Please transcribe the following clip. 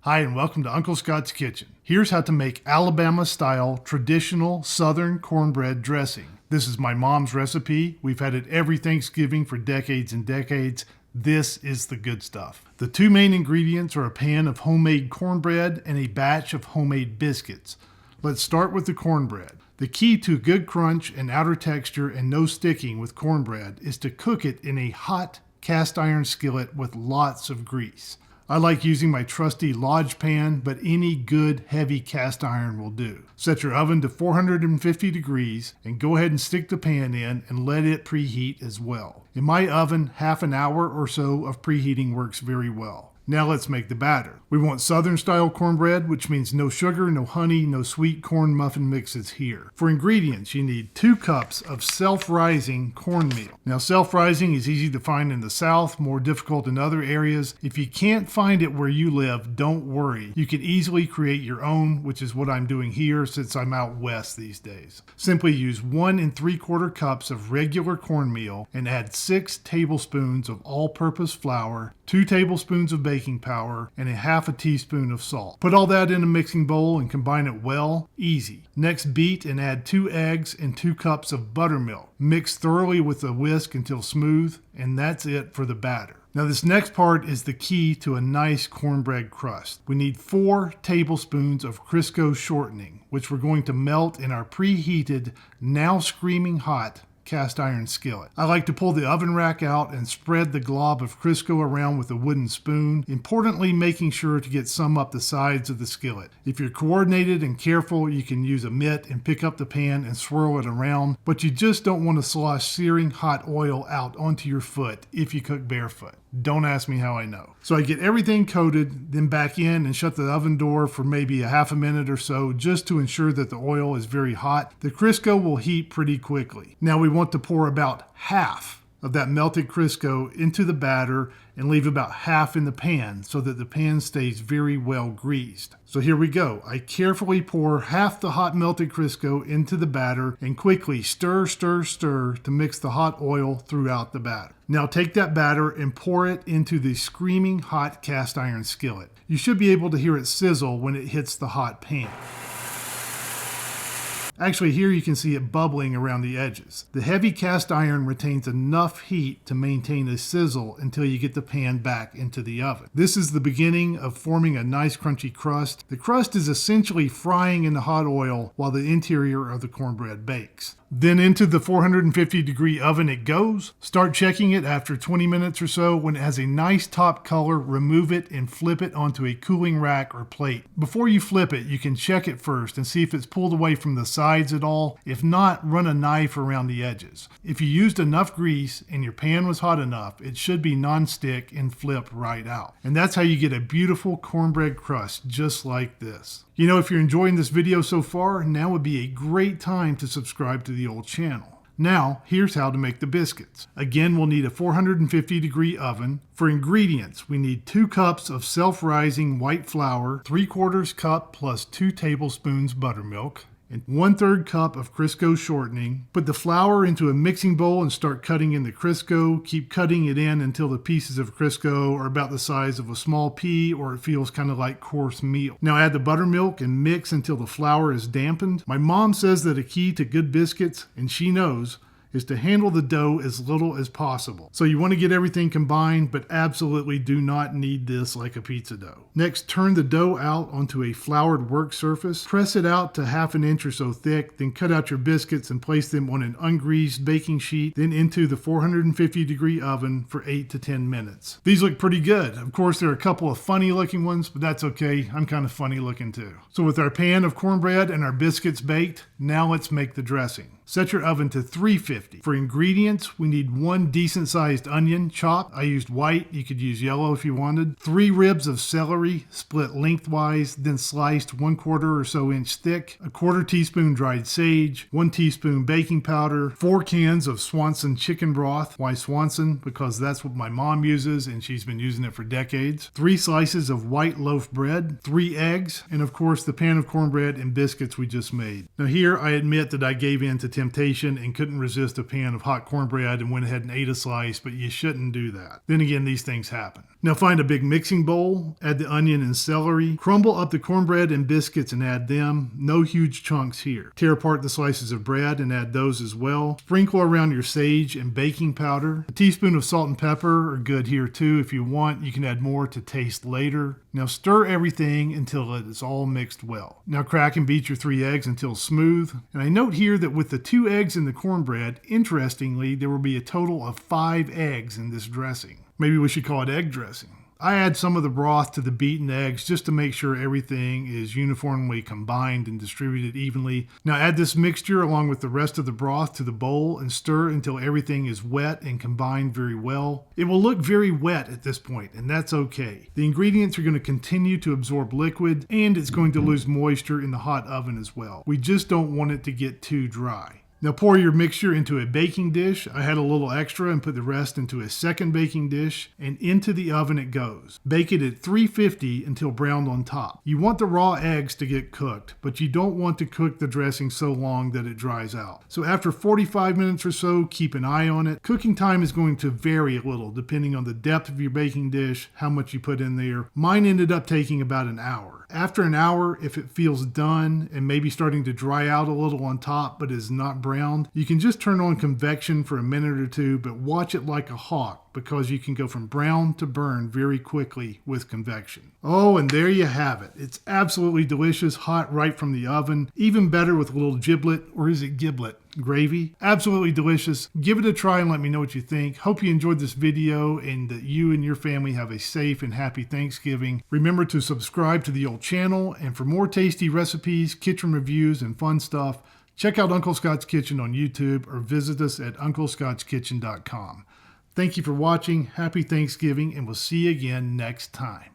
Hi and welcome to Uncle Scott's Kitchen. Here's how to make Alabama-style traditional Southern cornbread dressing. This is my mom's recipe. We've had it every Thanksgiving for decades and decades. This is the good stuff. The two main ingredients are a pan of homemade cornbread and a batch of homemade biscuits. Let's start with the cornbread. The key to good crunch and outer texture and no sticking with cornbread is to cook it in a hot cast iron skillet with lots of grease. I like using my trusty Lodge pan, but any good heavy cast iron will do. Set your oven to 450 degrees and go ahead and stick the pan in and let it preheat as well. In my oven, half an hour or so of preheating works very well. Now let's make the batter. We want Southern style cornbread, which means no sugar, no honey, no sweet corn muffin mixes here. For ingredients, you need 2 cups of self-rising cornmeal. Now self-rising is easy to find in the South, more difficult in other areas. If you can't find it where you live, don't worry. You can easily create your own, which is what I'm doing here since I'm out west these days. Simply use 1 3/4 cups of regular cornmeal and add 6 tablespoons of all-purpose flour, 2 tablespoons of baking powder, and a half a teaspoon of salt. Put all that in a mixing bowl and combine it well. Easy. Next, beat and add 2 eggs and 2 cups of buttermilk. Mix thoroughly with a whisk until smooth, and that's it for the batter. Now this next part is the key to a nice cornbread crust. We need 4 tablespoons of Crisco shortening, which we're going to melt in our preheated, now screaming hot cast iron skillet. I like to pull the oven rack out and spread the glob of Crisco around with a wooden spoon, importantly making sure to get some up the sides of the skillet. If you're coordinated and careful, you can use a mitt and pick up the pan and swirl it around, but you just don't want to slosh searing hot oil out onto your foot if you cook barefoot. Don't ask me how I know. So I get everything coated, then back in and shut the oven door for maybe a half a minute or so just to ensure that the oil is very hot. The Crisco will heat pretty quickly. Now we want to pour about half of that melted Crisco into the batter and leave about half in the pan so that the pan stays very well greased. So here we go. I carefully pour half the hot melted Crisco into the batter and quickly stir to mix the hot oil throughout the batter. Now take that batter and pour it into the screaming hot cast iron skillet. You should be able to hear it sizzle when it hits the hot pan. Actually, here you can see it bubbling around the edges. The heavy cast iron retains enough heat to maintain a sizzle until you get the pan back into the oven. This is the beginning of forming a nice crunchy crust. The crust is essentially frying in the hot oil while the interior of the cornbread bakes. Then into the 450 degree oven it goes. Start checking it after 20 minutes or so. When it has a nice top color, remove it and flip it onto a cooling rack or plate. Before you flip it, you can check it first and see if it's pulled away from the sides at all. If not, run a knife around the edges. If you used enough grease and your pan was hot enough, it should be non-stick and flip right out. And that's how you get a beautiful cornbread crust just like this. You know, if you're enjoying this video so far, now would be a great time to subscribe to the old channel. Now, here's how to make the biscuits. Again, we'll need a 450 degree oven. For ingredients, we need 2 cups of self-rising white flour, 3/4 cup plus 2 tablespoons buttermilk, and 1/3 cup of Crisco shortening. Put the flour into a mixing bowl and start cutting in the Crisco. Keep cutting it in until the pieces of Crisco are about the size of a small pea or it feels kind of like coarse meal. Now add the buttermilk and mix until the flour is dampened. My mom says that a key to good biscuits, and she knows, is to handle the dough as little as possible. So you want to get everything combined, but absolutely do not knead this like a pizza dough. Next, turn the dough out onto a floured work surface. Press it out to half an inch or so thick, then cut out your biscuits and place them on an ungreased baking sheet, then into the 450 degree oven for 8 to 10 minutes. These look pretty good. Of course, there are a couple of funny looking ones, but that's okay. I'm kind of funny looking too. So with our pan of cornbread and our biscuits baked, now let's make the dressing. Set your oven to 350. For ingredients, we need 1 decent sized onion chopped. I used white, you could use yellow if you wanted. 3 ribs of celery split lengthwise, then sliced 1/4 or so inch thick. 1/4 teaspoon dried sage, 1 teaspoon baking powder, 4 cans of Swanson chicken broth. Why Swanson? Because that's what my mom uses and she's been using it for decades. 3 slices of white loaf bread, 3 eggs, and of course the pan of cornbread and biscuits we just made. Now here there, I admit that I gave in to temptation and couldn't resist a pan of hot cornbread and went ahead and ate a slice, but you shouldn't do that. Then again, these things happen. Now find a big mixing bowl, add the onion and celery, crumble up the cornbread and biscuits and add them. No huge chunks here. Tear apart the slices of bread and add those as well. Sprinkle around your sage and baking powder. A teaspoon of salt and pepper are good here too. If you want, you can add more to taste later. Now stir everything until it is all mixed well. Now crack and beat your 3 eggs until smooth. And I note here that with the 2 eggs in the cornbread, interestingly, there will be a total of 5 eggs in this dressing. Maybe we should call it egg dressing. I add some of the broth to the beaten eggs just to make sure everything is uniformly combined and distributed evenly. Now add this mixture along with the rest of the broth to the bowl and stir until everything is wet and combined very well. It will look very wet at this point, and that's okay. The ingredients are going to continue to absorb liquid, and it's going to lose moisture in the hot oven as well. We just don't want it to get too dry. Now pour your mixture into a baking dish. I had a little extra and put the rest into a second baking dish, and into the oven it goes. Bake it at 350 until browned on top. You want the raw eggs to get cooked, but you don't want to cook the dressing so long that it dries out. So after 45 minutes or so, keep an eye on it. Cooking time is going to vary a little depending on the depth of your baking dish, how much you put in there. Mine ended up taking about an hour. After an hour, if it feels done and maybe starting to dry out a little on top but is not browned, you can just turn on convection for a minute or two, but watch it like a hawk because you can go from brown to burn very quickly with convection. Oh, and there you have it. It's absolutely delicious, hot right from the oven. Even better with a little giblet, or is it giblet? Gravy. Absolutely delicious. Give it a try and let me know what you think. Hope you enjoyed this video and that you and your family have a safe and happy Thanksgiving. Remember to subscribe to the old channel, and for more tasty recipes, kitchen reviews, and fun stuff, check out Uncle Scott's Kitchen on YouTube or visit us at unclescottskitchen.com. Thank you for watching. Happy Thanksgiving, and we'll see you again next time.